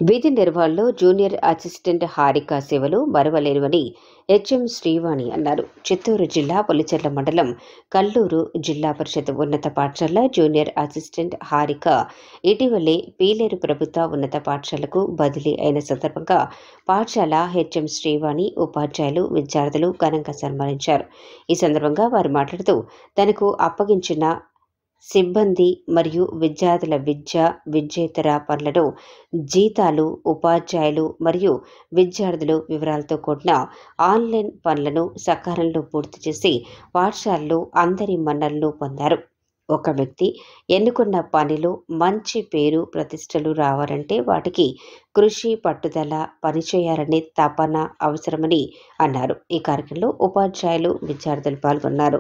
విధి నిర్వహణలో junior assistant Harika సేవలు మరువలేనివని హెచ్ఎం శ్రీవాణి అన్నారు. చిత్తూరు జిల్లా పులిచెర్ల మండలం కల్లూరు జిల్లా పరిషత్ ఉన్నత పాఠశాల జూనియర్ అసిస్టెంట్ హారిక ఇటీవలే పీలేరు ప్రభుత్వ ఉన్నత పాఠశాలకు బదిలీ అయిన సందర్భంగా పాఠశాల హెచ్ఎం శ్రీవాణి ఉపాధ్యాయులు, విద్యార్థులు ఘనంగా సన్మానించారు. ఈ సందర్భంగా వారు మాట్లాడుతూ తనకు అప్పగించిన సిబ్బంది మరియు విద్యార్థుల విద్యేతర పనులను, జీతాలు, ఉపాధ్యాయులు మరియు విద్యార్థులు వివరాలతో కూడిన ఆన్లైన్ పనులను సకాలంలో పూర్తి చేసి పాఠశాలలో అందరి మన్ననలు పొందారు. ఒక వ్యక్తి ఎన్నుకున్న పనిలో మంచి పేరు ప్రతిష్టలు రావాలంటే వాటికి కృషి, పట్టుదల, పనిచేయాలనే తపన అవసరమని అన్నారు. ఈ కార్యక్రమంలో ఉపాధ్యాయులు, విద్యార్థులు పాల్గొన్నారు.